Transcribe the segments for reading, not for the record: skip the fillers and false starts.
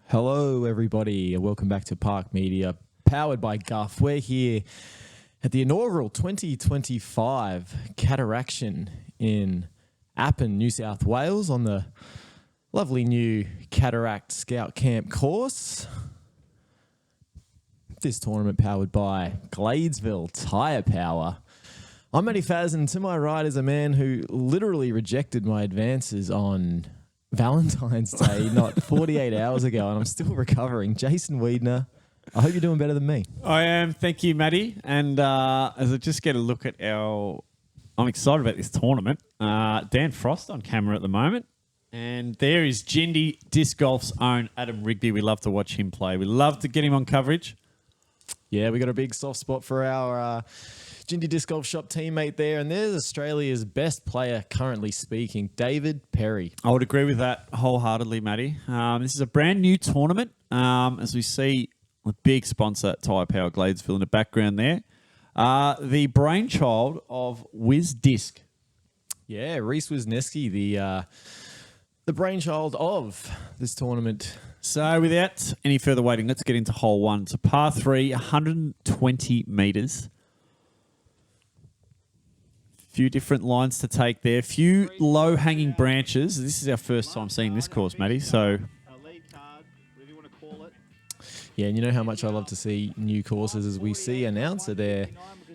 Hello, everybody, and welcome back to Park Media, powered by Guff. We're here at the inaugural 2025 Cataraction in Appin, New South Wales, on the lovely new Cataract Scout Camp course. This tournament powered by Gladesville Tyrepower. I'm Matty Faz, and to my right is a man who literally rejected my advances on Valentine's Day, not 48 hours ago, and I'm still recovering. Jason Wiedner, I hope you're doing better than me. I am. Thank you, Matty. And as I just get a look at I'm excited about this tournament. Dan Frost on camera at the moment. And there is Jindy Disc Golf's own Adam Rigby. We love to watch him play. We love to get him on coverage. Yeah, we got a big soft spot for our Jindy Disc Golf Shop teammate there, and there's Australia's best player currently speaking, David Perry. I would agree with that wholeheartedly, Matty. This is a brand new tournament, as we see a big sponsor, Tyrepower Gladesville, in the background there. The brainchild of Wiz Disc. Yeah, Reese Wisniewski, the brainchild of this tournament. So without any further waiting, let's get into hole one. It's a par 3, 120 metres. Few different lines to take there. Few low-hanging branches. This is our first time seeing this course, Matty. So, yeah, and you know how much I love to see new courses as we see announcer there.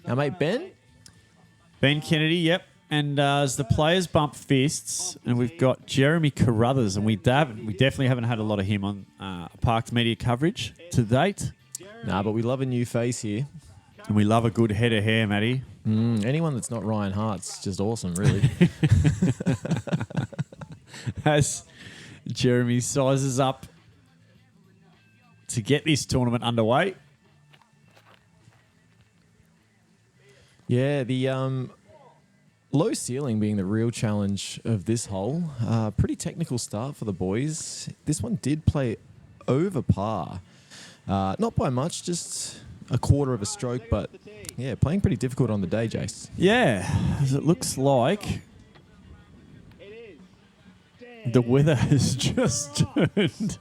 Our mate Ben Kennedy, yep. And as the players bump fists, and we've got Jeremy Carruthers, and we definitely haven't had a lot of him on Parked Media coverage to date. Nah, but we love a new face here. And we love a good head of hair, Matty. Anyone that's not Ryan Hart's just awesome, really. As Jeremy sizes up to get this tournament underway. Yeah, the low ceiling being the real challenge of this hole. Pretty technical start for the boys. This one did play over par. Not by much, just a quarter of a stroke, but yeah, playing pretty difficult on the day, Jace. Yeah, as it looks like the weather has just turned.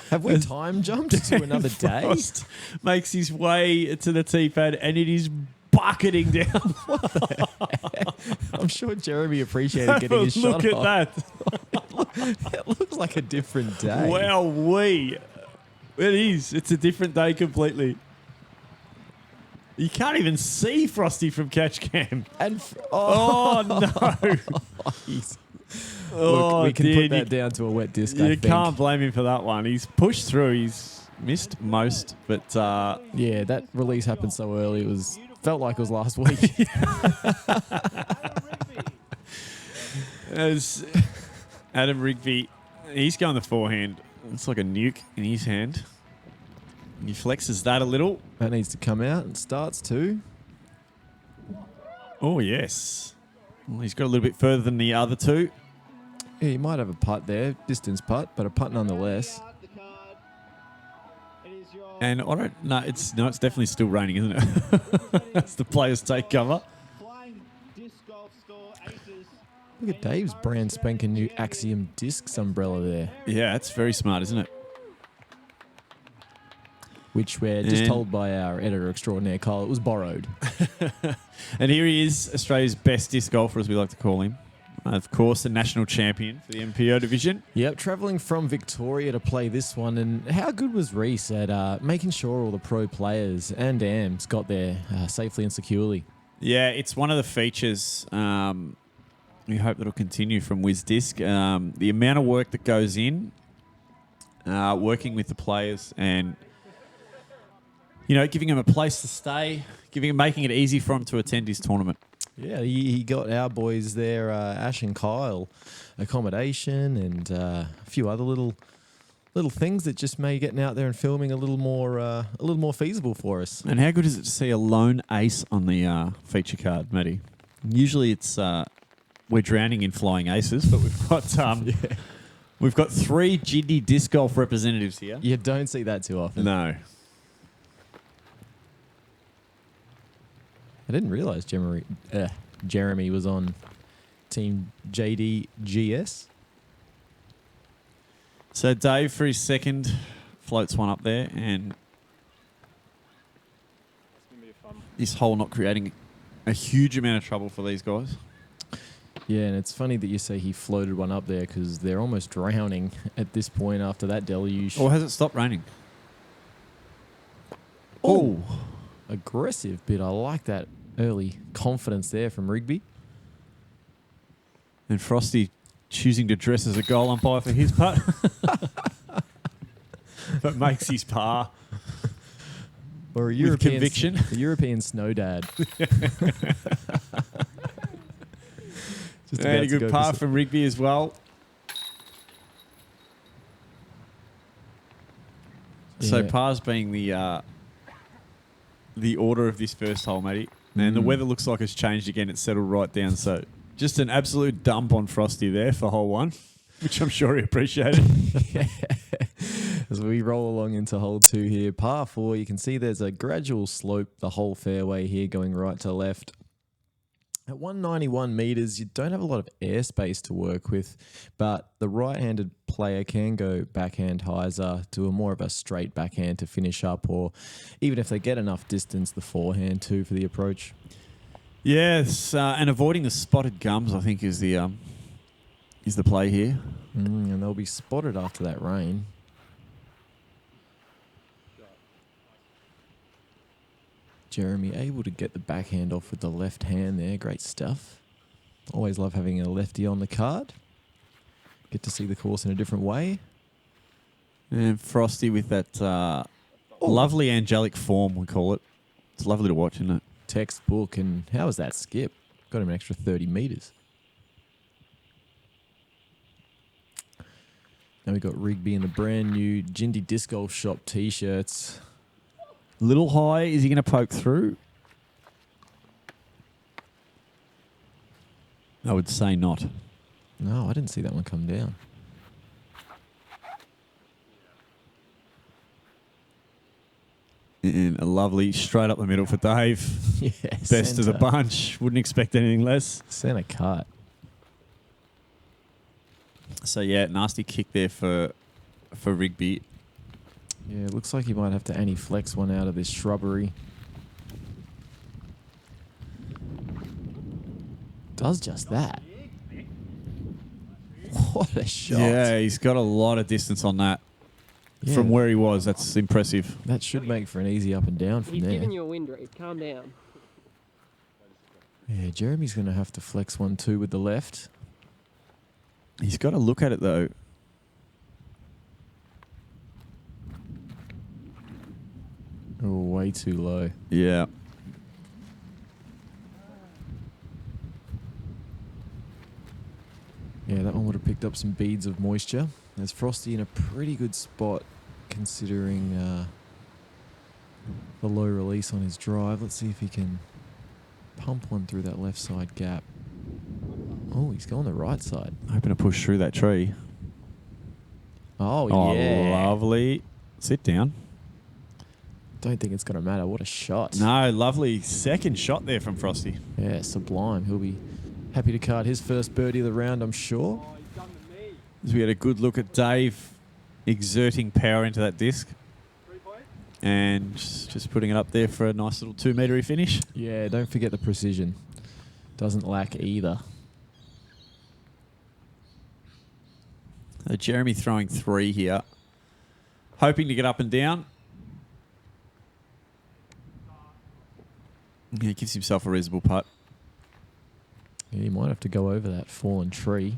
Have we time jumped to another day? Frost makes his way to the tee pad and it is bucketing down. I'm sure Jeremy appreciated getting his shot Look off. at that. It looks like a different day. Wow, it is. It's a different day completely. You can't even see Frosty from Catch Cam. And Oh, no. Look, we can put that down to a wet disc, I You think. can't blame him for that one. He's pushed through. He's missed most, but yeah, that release happened so early. It felt like it was last week. as Adam Rigby, he's going the forehand. It's like a nuke in his hand. He flexes that a little. That needs to come out and starts too. Oh, yes. Well, he's got a little bit further than the other two. Yeah, you might have a putt there, distance putt, but a putt nonetheless. And I don't know. It's definitely still raining, isn't it? As the players take cover. Look at Dave's brand spanking new Axiom Discs umbrella there, Yeah, that's very smart, isn't it? which we're just told by our editor extraordinaire, Kyle, it was borrowed. And here he is, Australia's best disc golfer, as we like to call him. Of course, the national champion for the MPO division. Yep, travelling from Victoria to play this one. And how good was Reese at making sure all the pro players and AMs got there safely and securely? Yeah, it's one of the features. We hope that'll continue from WizDisc. The amount of work that goes in, working with the players and, giving them a place to stay, making it easy for them to attend his tournament. Yeah, he got our boys there, Ash and Kyle, accommodation and a few other little things that just made getting out there and filming a little more feasible for us. And how good is it to see a lone ace on the feature card, Matty? Usually it's we're drowning in flying aces, but we've got we've got 3 Jindy disc golf representatives here. You don't see that too often. No. I didn't realise Jeremy was on Team JDGS. So Dave, for his second, floats one up there, and this hole not creating a huge amount of trouble for these guys. Yeah, and it's funny that you say he floated one up there because they're almost drowning at this point after that deluge. Or has it stopped raining? Oh, aggressive bit. I like that early confidence there from Rigby. And Frosty choosing to dress as a goal umpire for his putt. But makes his par. Or a With European conviction. A European snow dad. Just And about a to good go par for from Rigby as well. So Yeah. pars being the order of this first hole, matey. And the weather looks like it's changed again. It's settled right down. So just an absolute dump on Frosty there for hole one, which I'm sure he appreciated. Yeah. As we roll along into hole 2 here, par 4, you can see there's a gradual slope the whole fairway here going right to left. At 191 metres, you don't have a lot of airspace to work with, but the right-handed player can go backhand hyzer, do a more of a straight backhand to finish up, or even if they get enough distance, the forehand too for the approach. Yes, and avoiding the spotted gums, I think, is the play here. And they'll be spotted after that rain. Jeremy able to get the backhand off with the left hand there. Great stuff. Always love having a lefty on the card. Get to see the course in a different way. And Frosty with that lovely angelic form, we call it. It's lovely to watch, isn't it? Textbook. And how was that skip? Got him an extra 30 metres. Now we got Rigby in the brand new Jindy Disc Golf Shop t-shirts. Little high. Is he going to poke through? I would say not. No, I didn't see that one come down. And a lovely straight up the middle for Dave. Yeah, Best of the bunch. Wouldn't expect anything less. Centre cut. So, yeah, nasty kick there for Rigby. Yeah, it looks like he might have to anti-flex one out of this shrubbery. Does just that. What a shot. Yeah, he's got a lot of distance on that. Yeah. From where he was, that's impressive. That should make for an easy up and down from He's there. giving you a wind read. Calm down. Yeah, Jeremy's going to have to flex one too with the left. He's got to look at it, though. Oh, way too low. Yeah. Yeah, that one would have picked up some beads of moisture. There's Frosty in a pretty good spot considering the low release on his drive. Let's see if he can pump one through that left side gap. Oh, he's going the right side. Hoping to push through that tree. Oh, Oh, yeah. lovely. Sit down. Don't think it's going to matter. What a shot. No, lovely second shot there from Frosty. Yeah, sublime. He'll be happy to card his first birdie of the round, I'm sure. As we had a good look at Dave exerting power into that disc. And just putting it up there for a nice little 2-metre finish. Yeah, don't forget the precision. Doesn't lack either. Jeremy throwing 3 here. Hoping to get up and down. Yeah, he gives himself a reasonable putt. Yeah, he might have to go over that fallen tree.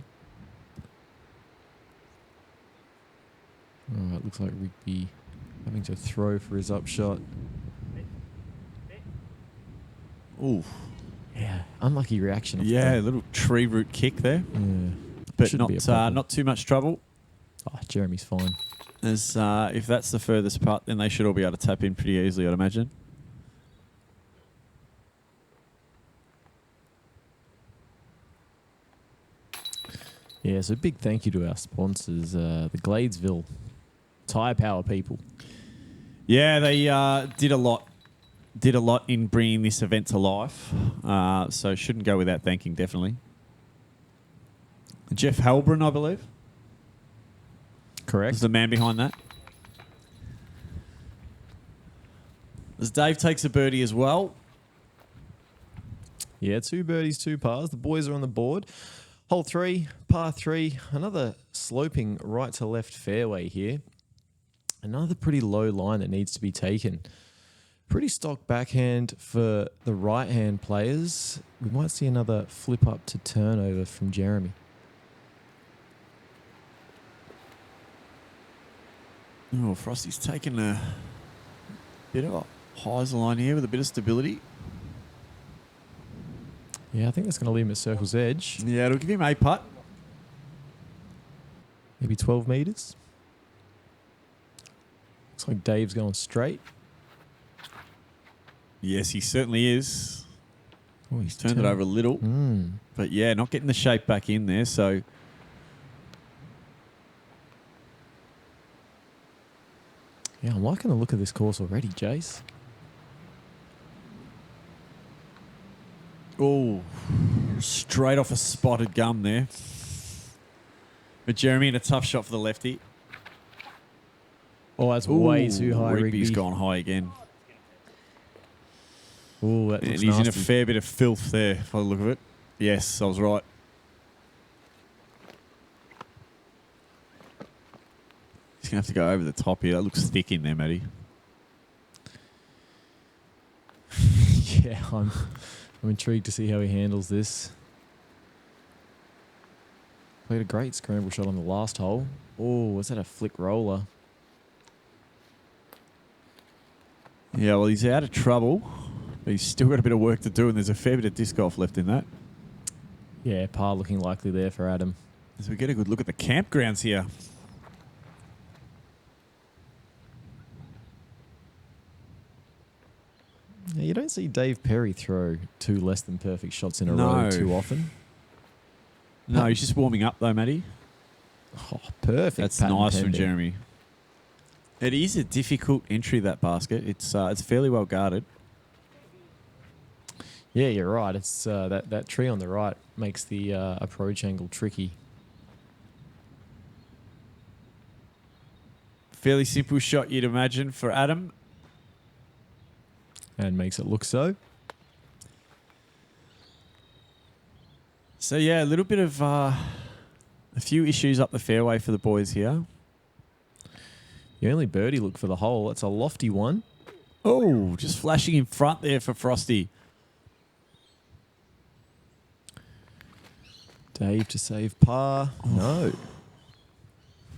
Oh, it looks like Rigby having to throw for his upshot. Ooh. Yeah, unlucky reaction. off Yeah, a the- little tree root kick there. Yeah. But Shouldn't be a problem. not too much trouble. Oh, Jeremy's fine. As if that's the furthest putt, then they should all be able to tap in pretty easily, I'd imagine. Yeah, so big thank you to our sponsors, the Gladesville Tyrepower people. Yeah, they did a lot did a lot in bringing this event to life. So shouldn't go without thanking, definitely. Jeff Halbron, I believe, Correct. is the man behind that. As Dave takes a birdie as well. Yeah, 2 birdies, 2 pars. The boys are on the board. Hole 3, par 3. Another sloping right to left fairway here. Another pretty low line that needs to be taken. Pretty stock backhand for the right-hand players. We might see another flip up to turnover from Jeremy. Oh, Frosty's taking a bit of a hyzer line here with a bit of stability. Yeah, I think that's going to leave him at circle's edge. Yeah, it'll give him a putt. Maybe 12 metres. Looks like Dave's going straight. Yes, he certainly is. Oh, he's Turned it over a little. But yeah, not getting the shape back in there, so... Yeah, I'm liking the look of this course already, Jace. Oh, straight off a spotted gum there. But Jeremy in a tough shot for the lefty. Oh, that's way too high, Rigby's Rigby. gone high again. Oh, that And looks he's in a nasty. fair bit of filth there, by the look of it. Yes, I was right. He's going to have to go over the top here. That looks thick in there, Matty. Yeah, I'm intrigued to see how he handles this. Played a great scramble shot on the last hole. Oh, was that a flick roller? Yeah, well, he's out of trouble. But he's still got a bit of work to do, and there's a fair bit of disc golf left in that. Yeah, par looking likely there for Adam. As we get a good look at the campgrounds here. Yeah, you don't see Dave Perry throw 2 less than perfect shots in a No. row too often. No, he's just warming up, though, Matty. Oh, perfect. That's pattern nice from pending. Jeremy. It is a difficult entry, that basket. It's fairly well guarded. Yeah, you're right. It's that tree on the right makes the approach angle tricky. Fairly simple shot, you'd imagine, for Adam. And makes it look so. So, yeah, a little bit of a few issues up the fairway for the boys here. The only birdie look for the hole. That's a lofty one. Oh, just flashing in front there for Frosty. Dave to save par. No.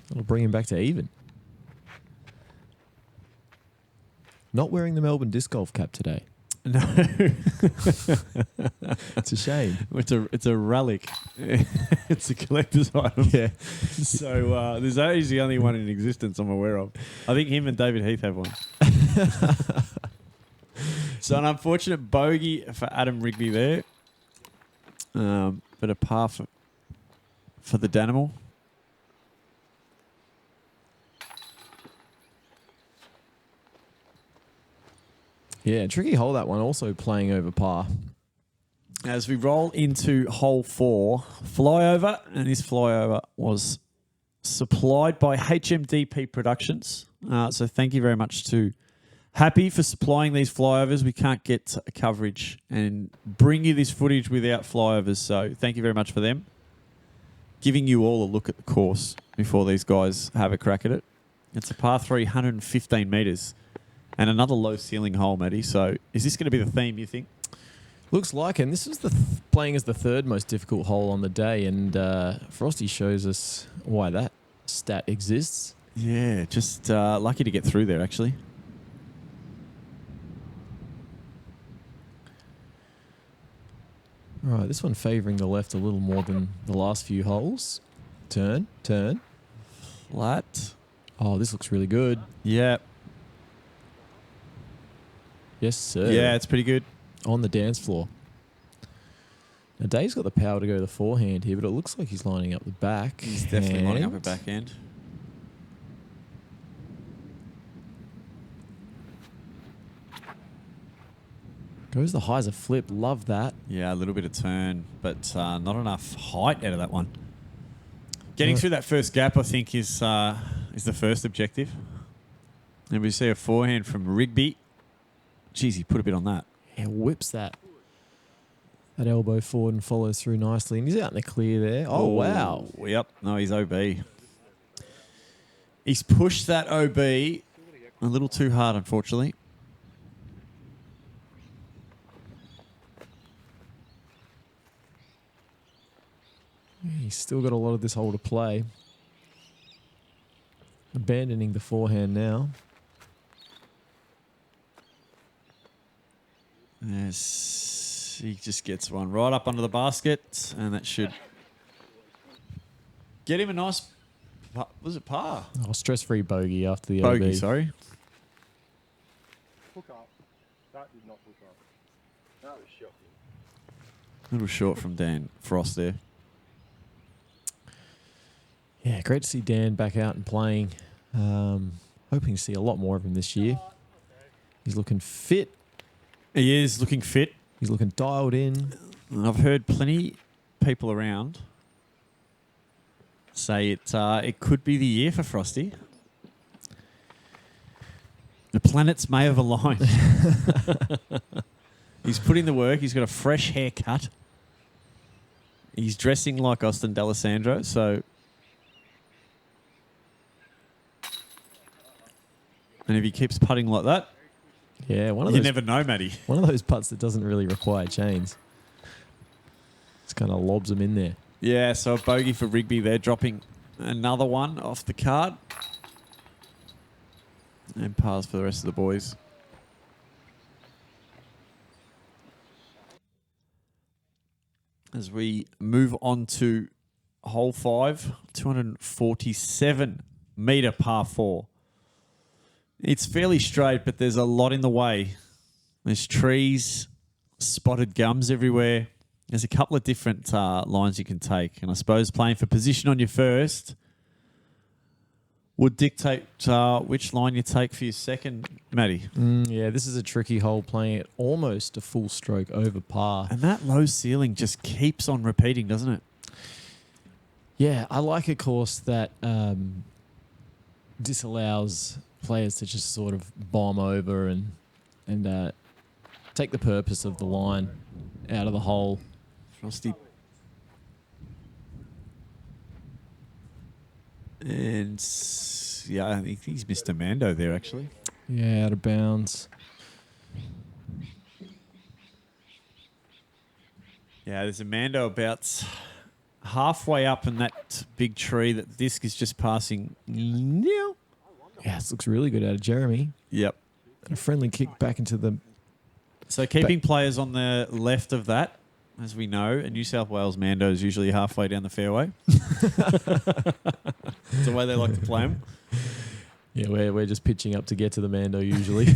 That'll bring him back to even. Not wearing the Melbourne disc golf cap today. No. It's a shame. It's a relic. It's a collector's item. Yeah. So there's only the only one in existence I'm aware of. I think him and David Heath have one. So an unfortunate bogey for Adam Rigby there. But a par for the Danimal. Yeah, tricky hole that one. Also playing over par. As we roll into hole 4, flyover, and this flyover was supplied by HMDP Productions. So thank you very much to Happy for supplying these flyovers. We can't get coverage and bring you this footage without flyovers. So thank you very much for them. Giving you all a look at the course before these guys have a crack at it. It's a par 3, 115 metres. And another low ceiling hole, Matty. So is this going to be the theme, you think? Looks like it. And this is the playing as the 3rd most difficult hole on the day. And Frosty shows us why that stat exists. Yeah, just lucky to get through there, actually. All right, this one favouring the left a little more than the last few holes. Turn. Flat. Oh, this looks really good. Yeah. Yes, sir. Yeah, it's pretty good. On the dance floor. Now, Dave's got the power to go to the forehand here, but it looks like he's lining up the back. He's definitely lining up a backhand. Goes the hyzer flip. Love that. Yeah, a little bit of turn, but not enough height out of that one. Getting through that first gap, I think, is the first objective. And we see a forehand from Rigby. Jeez, he put a bit on that. Yeah, whips that elbow forward and follows through nicely. And he's out in the clear there. Oh, wow. Yep. No, he's OB. He's pushed that OB a little too hard, unfortunately. He's still got a lot of this hole to play. Abandoning the forehand now. Yes, he just gets one right up under the basket, and that should get him a nice. Was it par? Oh, stress-free bogey after the Bogey, OB. sorry. Hook up. That did not hook up. That was shocking. A little short from Dan Frost there. Yeah, great to see Dan back out and playing. Hoping to see a lot more of him this year. He's looking fit. He is looking fit. He's looking dialed in. And I've heard plenty people around say it could be the year for Frosty. The planets may have aligned. He's put in the work. He's got a fresh haircut. He's dressing like Austin D'Alessandro, so... And if he keeps putting like that, Yeah, one of you those, never know, Matty. one of those putts that doesn't really require chains. Just kind of lobs them in there. Yeah, so a bogey for Rigby there, dropping another one off the card. And pars for the rest of the boys. As we move on to hole 5, 247 metre par 4. It's fairly straight, but there's a lot in the way. There's trees, spotted gums everywhere. There's a couple of different lines you can take. And I suppose playing for position on your first would dictate which line you take for your second, Matty. Yeah, this is a tricky hole, playing it almost a full stroke over par. And that low ceiling just keeps on repeating, doesn't it? Yeah, I like a course that disallows players to just sort of bomb over and take the purpose of the line out of the hole. Frosty. And yeah, I think he's missed a Mando there, actually. Yeah, out of bounds. Yeah, there's a Mando about halfway up in that big tree that the disc is just passing. Yeah, this looks really good out of Jeremy. Yep. And a friendly kick back into the... So keeping players on the left of that, as we know, a New South Wales Mando is usually halfway down the fairway. It's the way they like to play them. Yeah, we're just pitching up to get to the Mando usually.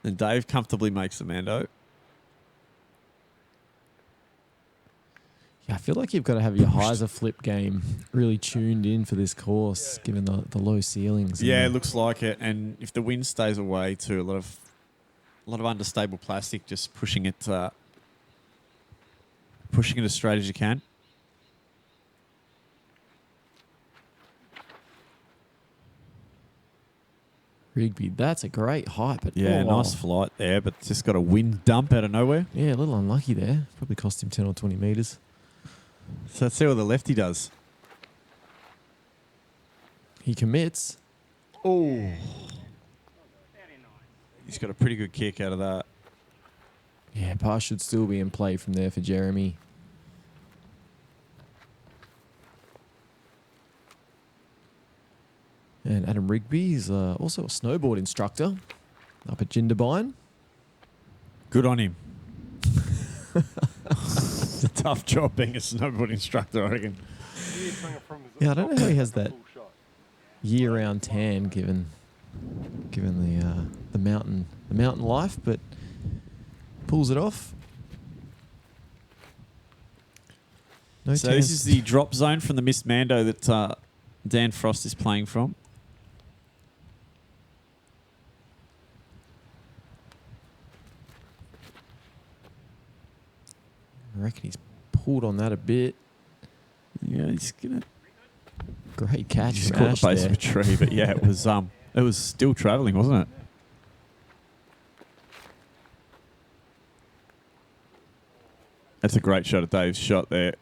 And Dave comfortably makes the Mando. Yeah, I feel like you've got to have your hyzer flip game really tuned in for this course, given the low ceilings. Yeah, it looks like it. And if the wind stays away too, a lot of understable plastic, just pushing it as straight as you can. Rigby, that's a great height. But Yeah, nice flight there, but just got a wind dump out of nowhere. Yeah, a little unlucky there. Probably cost him 10 or 20 metres. So let's see what the lefty does. He commits. Oh. He's got a pretty good kick out of that. Yeah, par should still be in play from there for Jeremy. And Adam Rigby is also a snowboard instructor up at Jindabyne. Good on him. It's a tough job being a snowboard instructor, I reckon. Yeah, I don't know how he has that year-round tan given the mountain life, but pulls it off. No So tan- this is the drop zone from the missed Mando that Dan Frost is playing from. I reckon he's pulled on that a bit. Yeah, he's gonna. Great catch. Just from caught Ash the base there. of a tree, but yeah, it was still travelling, wasn't it? That's a great shot of Dave's shot there.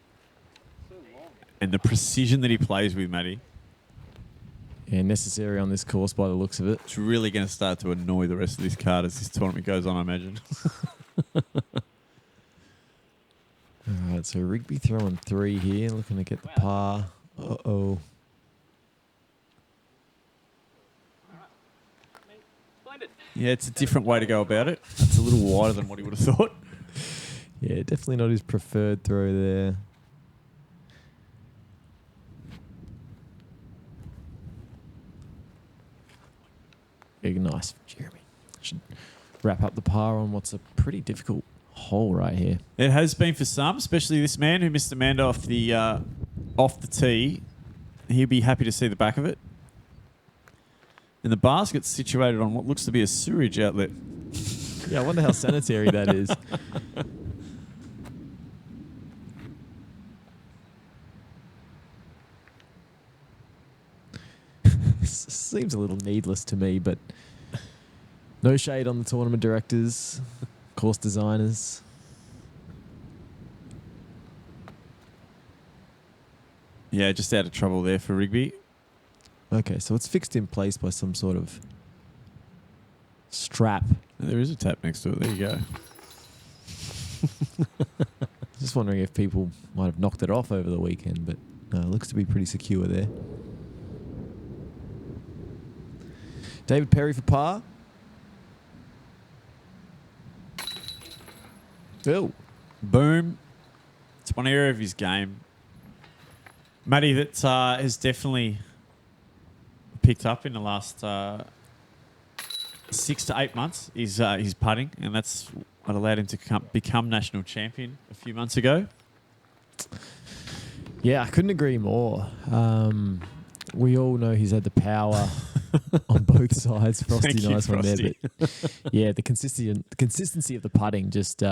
And the precision that he plays with, Matty, Yeah, necessary on this course by the looks of it. it's really going to start to annoy the rest of this card as this tournament goes on, I imagine. All right, so Rigby throwing 3 here, looking to get the par. Uh-oh. Yeah, it's a different way to go about it. It's a little wider than what he would have thought. Yeah, definitely not his preferred throw there. Big nice, Jeremy. Should wrap up the par on what's a pretty difficult hole right here. It has been for some, especially this man who missed the man off the tee. He'll be happy to see the back of it. And the basket's situated on what looks to be a sewage outlet. Yeah, I wonder how sanitary that is. Seems a little needless to me, but no shade on the tournament directors, course designers. Yeah, just out of trouble there for Rigby. Okay, so it's fixed in place by some sort of strap. There is a tap next to it. There you go. Just wondering if people might have knocked it off over the weekend, but no, it looks to be pretty secure there. David Perry for par. Bill. Boom. It's one area of his game, Matty, that has definitely picked up in the last 6 to 8 months. Is his putting, and that's what allowed him to become national champion a few months ago. Yeah, I couldn't agree more. We all know he's had the power on both sides. Frosty, Thank you, nice one there. Frosty. But yeah, the consistency of the putting just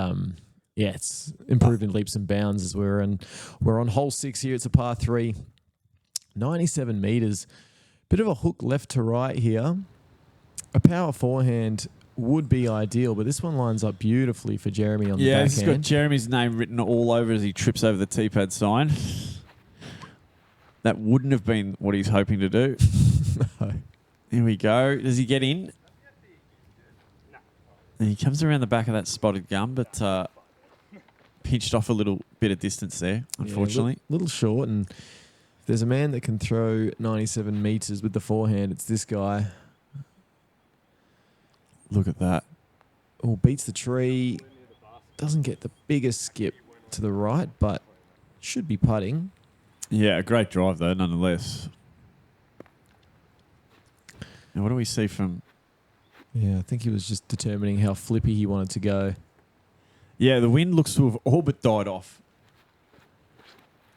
it's improved in leaps and bounds as we're on hole 6 here. It's a par 3, 97 meters. Bit of a hook left to right here. A power forehand would be ideal, but this one lines up beautifully for Jeremy on the Yeah, this has got backhand. Jeremy's name written all over as he trips over the tee-pad sign. That wouldn't have been what he's hoping to do. No. Here we go. Does he get in? And he comes around the back of that spotted gum, but pinched off a little bit of distance there, unfortunately. Yeah, little short, and if there's a man that can throw 97 meters with the forehand, it's this guy. Look at that. Oh, beats the tree. Doesn't get the biggest skip to the right, but should be putting. Yeah, a great drive, though, nonetheless. Now, what do we see from... Yeah, I think he was just determining how flippy he wanted to go. Yeah, the wind looks to have all but died off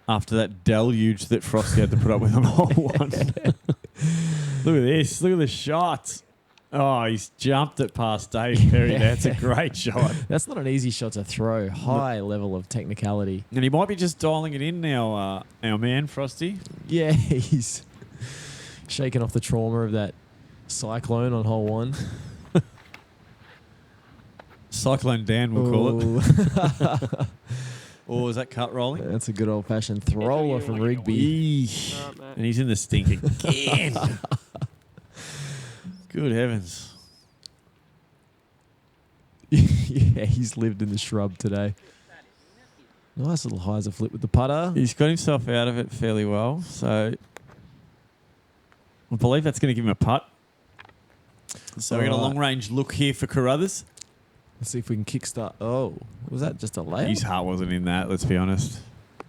after that deluge that Frosty had to put up with on hole 1. Look at this. Look at the shot. Oh, he's jumped it past Dave Perry. That's a great shot. That's not an easy shot to throw. High level of technicality. And he might be just dialing it in now, our man, Frosty. Yeah, he's shaking off the trauma of that cyclone on hole 1. Cyclone Dan, we'll call it. Or is that cut rolling? That's a good old-fashioned thrower from Rigby. Eesh. And he's in the stink again. Good heavens. Yeah, he's lived in the shrub today. Nice little hyzer flip with the putter. He's got himself out of it fairly well. So I believe that's going to give him a putt. So we got a Alright. long-range look here for Carruthers. Let's see if we can kickstart. Oh, was that just a layup? His heart wasn't in that, let's be honest.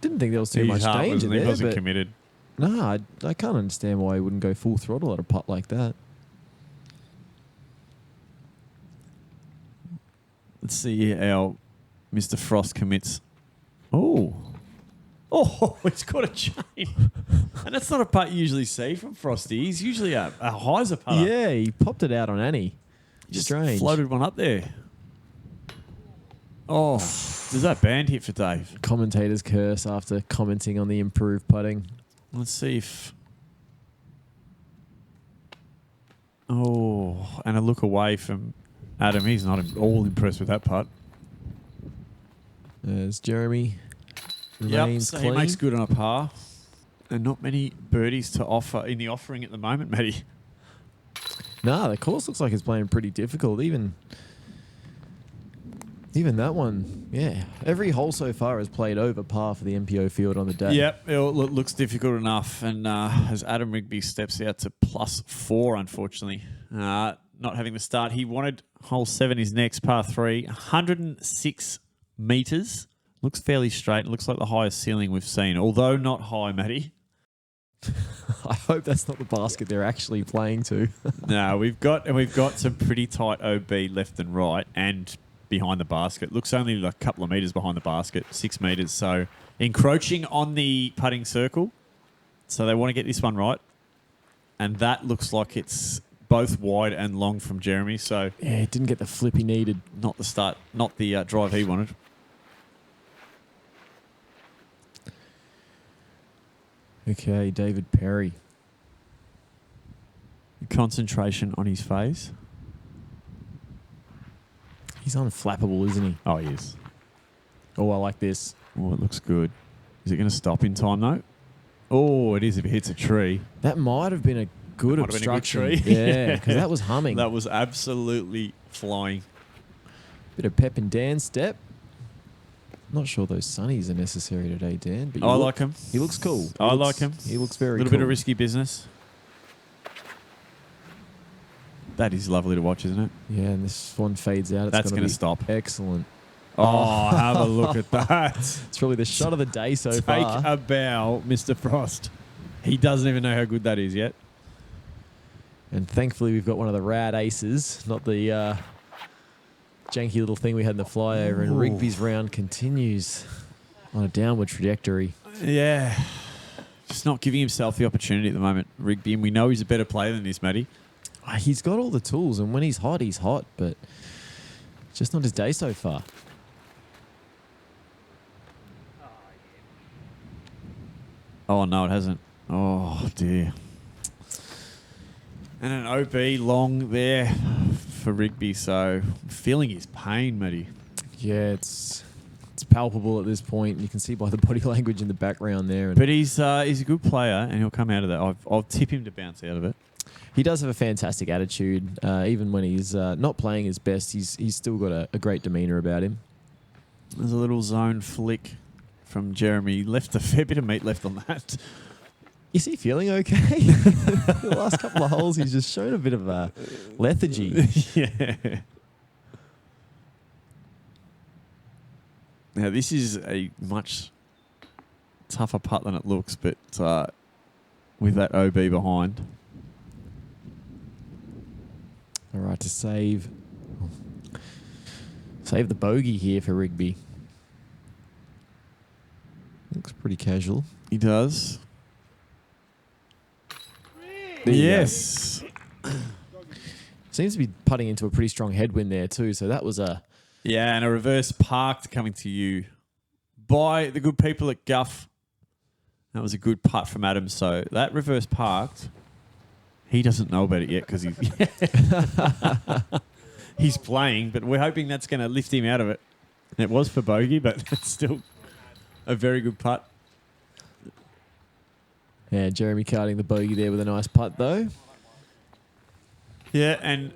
Didn't think there was too His much heart danger he there. wasn't But committed. no, I can't understand why he wouldn't go full throttle at a putt like that. Let's see how Mr. Frost commits. Oh, Oh, it's got a chain. And that's not a putt you usually see from Frosty. He's usually a hyzer putter. Yeah, he popped it out on Annie. Just Strange. floated one up there. Oh, does that band hit for Dave? Commentator's curse after commenting on the improved putting. Let's see if... Oh, and a look away from Adam. He's not at all impressed with that putt. As Jeremy Yep, remains so clean. he makes good on a par. And not many birdies to offer in the offering at the moment, Matty. Nah, the course looks like it's playing pretty difficult. Even that one, yeah. Every hole so far has played over par for the MPO field on the day. Yep, it looks difficult enough. And as Adam Rigby steps out to +4, unfortunately, not having the start he wanted. Hole 7 is next, par 3, 106 metres. Looks fairly straight. It looks like the highest ceiling we've seen, although not high, Matty. I hope that's not the basket they're actually playing to. No, we've got some pretty tight OB left and right and behind the basket. Looks only like a couple of metres behind the basket, 6 metres. So encroaching on the putting circle. So they want to get this one right. And that looks like it's both wide and long from Jeremy. So Yeah, he didn't get the flip he needed. not the start, not the drive he wanted. Okay, David Perry. Concentration on his face. He's unflappable, isn't he? Oh, he is. Oh, I like this. Oh, it looks good. Is it going to stop in time, though? Oh, it is if it hits a tree. That might have been a good Might have been a good obstruction. tree. Yeah, because that was humming. That was absolutely flying. Bit of pep in Dan's step. Not sure those sunnies are necessary today, Dan. But I like him. He looks cool. I like him. He looks very A little cool. bit of risky business. That is lovely to watch, isn't it? Yeah, and this one fades out. It's That's going gonna to stop. Excellent. Oh, have a look at that. It's probably the shot of the day so Take far. a bow, Mr. Frost. He doesn't even know how good that is yet. And thankfully, we've got one of the rad aces, not the janky little thing we had in the flyover. And Ooh. Rigby's round continues on a downward trajectory. Yeah. Just not giving himself the opportunity at the moment, Rigby. And we know he's a better player than this, Matty. He's got all the tools, and when he's hot, but it's just not his day so far. Oh, no, it hasn't. Oh, dear. And an OB long there for Rigby, so I'm feeling his pain, Matty. Yeah, it's palpable at this point. You can see by the body language in the background there. And But he's a good player, and he'll come out of that. I'll tip him to bounce out of it. he does have a fantastic attitude. Even when he's not playing his best, he's still got a great demeanour about him. There's a little zone flick from Jeremy. Left a fair bit of meat left on that. Is he feeling okay? The last couple of holes, he's just shown a bit of a lethargy. Yeah. Now, this is a much tougher putt than it looks, but with that OB behind. All right, to save the bogey here for Rigby. Looks pretty casual. He does. There you Yes. Seems to be putting into a pretty strong headwind there too. So that was a Yeah, and a reverse parked coming to you by the good people at Guff. That was a good putt from Adam. So that reverse parked, he doesn't know about it yet because he's playing, but we're hoping that's going to lift him out of it. And it was for bogey, but it's still a very good putt. yeah. Jeremy carding the bogey there with a nice putt though. Yeah, and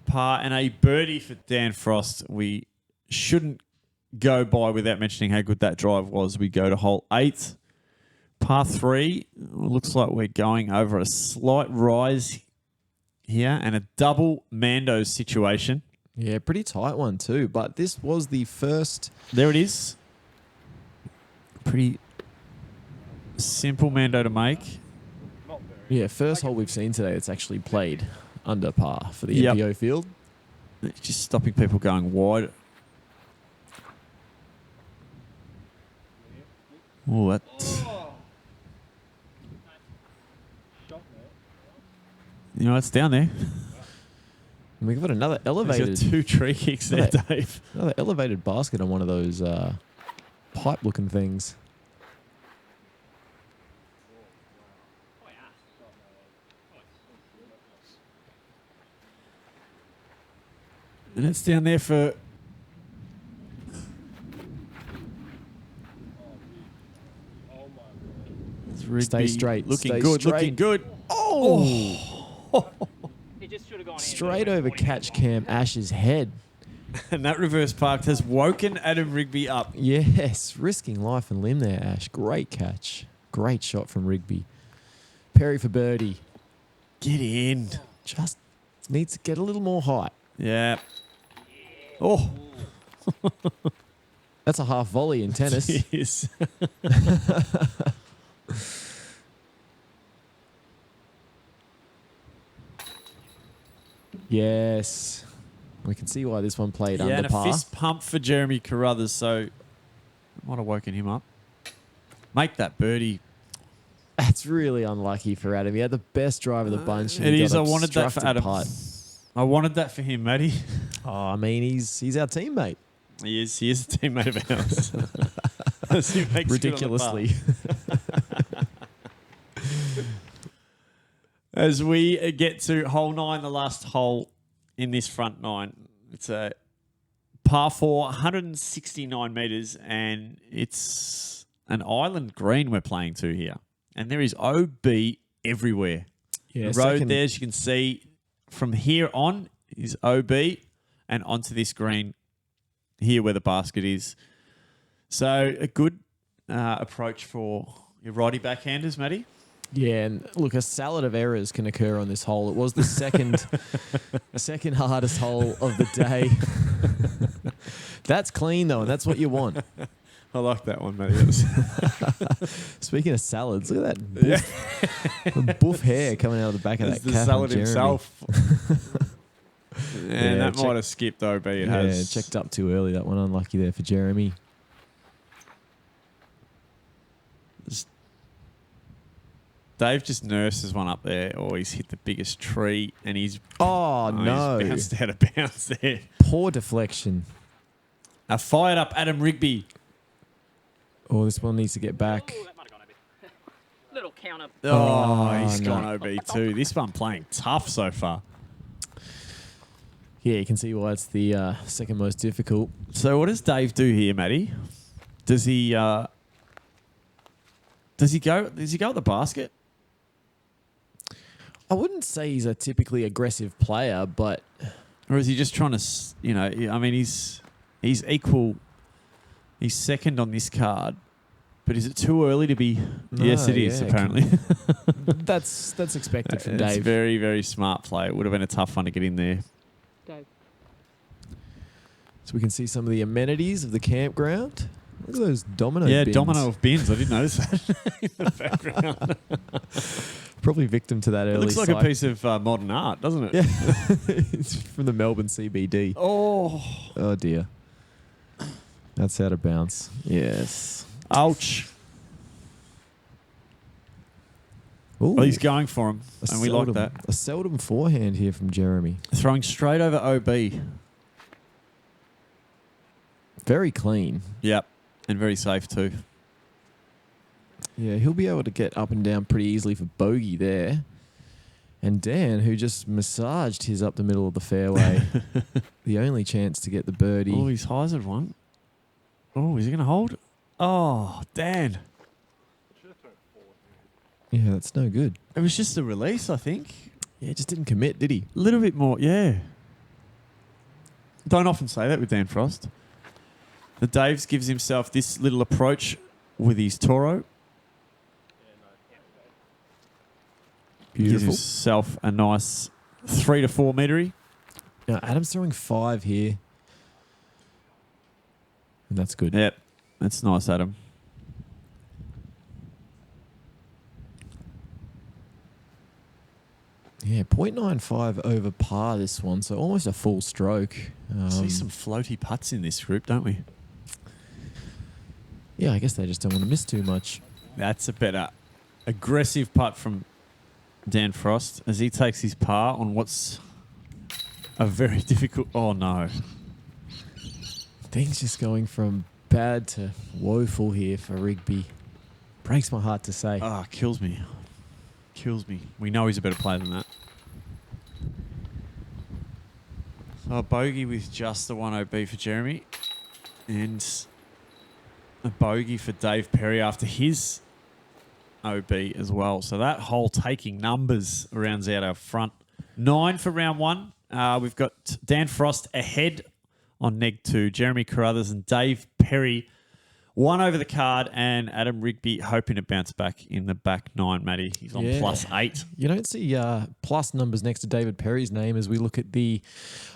par and a birdie for Dan Frost. We shouldn't go by without mentioning how good that drive was. We go to hole 8, par 3. Looks like we're going over a slight rise here and a double Mando situation. Yeah, pretty tight one too. But this was the first. There it is. Pretty simple Mando to make. Yeah, first hole we've seen today that's actually played under par for the Yep. MPO field. It's just stopping people going wide. Oh, that's... Shot, mate. You know, it's down there. And we've got another He's elevated, got 2 tree kicks there, Another- Dave. another elevated basket on one of those pipe-looking things. And it's down there for... Oh my god. It's Rigby. Stay straight. Looking Stay good, straight. looking good. Oh! It just should have gone in. Straight over catch cam Ash's head. And that reverse parked has woken Adam Rigby up. Yes, risking life and limb there, Ash. Great catch. Great shot from Rigby. Perry for birdie. Get in. Just needs to get a little more height. Yeah. Oh, That's a half volley in tennis. yes. Yes. We can see why this one played Yeah, under and a par. fist pump for Jeremy Carruthers, so might have woken him up. Make that birdie. That's really unlucky for Adam. He had the best drive of the bunch. and It he is. got I wanted that for obstructed Adam. putt. I wanted that for him, Matty. Oh, I mean, he's our teammate. He is a teammate of ours. As he makes good on the putt. Ridiculously. As we get to hole 9, the last hole in this front 9. It's a par 4, 169 metres, and it's an island green we're playing to here. And there is OB everywhere. Yeah, The road there, as you can see, from here on is OB and onto this green here where the basket is. So a good approach for your righty backhanders, Matty. Yeah, and look, a salad of errors can occur on this hole. It was the second hardest hole of the day. That's clean, though, and that's what you want. I like that one, Matty. Speaking of salads, look at that boof, boof hair coming out of the back of that the cap. salad on Jeremy. himself. And Yeah, that check- might have skipped OB. It Yeah, has. checked up too early. That one unlucky there for Jeremy. Dave just nurses one up there, or he's hit the biggest tree, and he's No. he's bounced out of bounds there. Poor deflection. A fired up Adam Rigby. Oh, this one needs to get back. Ooh, that might have gone a bit. Little counter. Oh, he's no. gone OB too. This one playing tough so far. Yeah, you can see why it's the second most difficult. So what does Dave do here, Matty? Does he go? Does he go at the basket? I wouldn't say he's a typically aggressive player, but Or is he just trying to, I mean, he's equal. He's second on this card, but is it too early to be? No, Yes, it is, yeah, apparently. that's expected from It's Dave. very, very smart play. It would have been a tough one to get in there. Dave. So we can see some of the amenities of the campground. Look at those domino bins. domino of bins. I didn't notice that in the background. Probably victim to that It early looks like a piece of modern art, doesn't it? Yeah. It's from the Melbourne CBD. Oh, Oh, dear. That's out of bounds. Yes. ouch. Ooh, Well, he's going for him, a and we like seldom- that. A seldom forehand here from Jeremy. Throwing straight over OB. Very clean. Yep, and very safe too. Yeah, he'll be able to get up and down pretty easily for bogey there. And Dan, who just massaged his up the middle of the fairway, the only chance to get the birdie. Oh, he's hyzered one. Oh, is he going to hold? Oh, Dan. Should have thrown forward. Yeah, that's no good. It was just a release, I think. Yeah, just didn't commit, did he? A little bit more, yeah. Don't often say that with Dan Frost. The Daves gives himself this little approach with his Toro. Gives Beautiful. himself a nice 3 to 4 metre. Now, Adam's throwing 5 here. And that's good. Yep, that's nice, Adam. Yeah, 0.95 over par this one, so almost a full stroke. See some floaty putts in this group, don't we? Yeah, I guess they just don't want to miss too much. That's a better aggressive putt from Dan Frost as he takes his par on what's a very difficult... Oh, no. Things just going from bad to woeful here for Rigby. Breaks my heart to say. Ah, kills me. Kills me. We know he's a better player than that. So a bogey with just the 1 OB for Jeremy. And a bogey for Dave Perry after his OB as well. So that whole taking numbers rounds out our front 9 for round 1. We've got Dan Frost ahead on neg 2. Jeremy Carruthers and Dave Perry 1 over the card, and Adam Rigby hoping to bounce back in the back 9, Matty. He's on +8. You don't see plus numbers next to David Perry's name as we look at the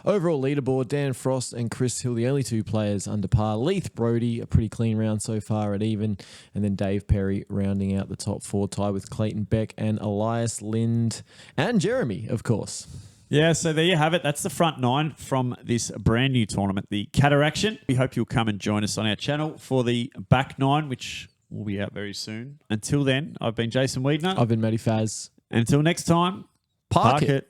overall leaderboard. Dan Frost and Chris Hill, the only 2 players under par. Leith Brodie, a pretty clean round so far at even. And then Dave Perry rounding out the top 4, tied with Clayton Beck and Elias Lind and Jeremy, of course. Yeah, so there you have it. That's the front 9 from this brand new tournament, the Cataraction. We hope you'll come and join us on our channel for the back 9, which will be out very soon. Until then, I've been Jason Wiedner. I've been Matty Faz. Until next time, Park it.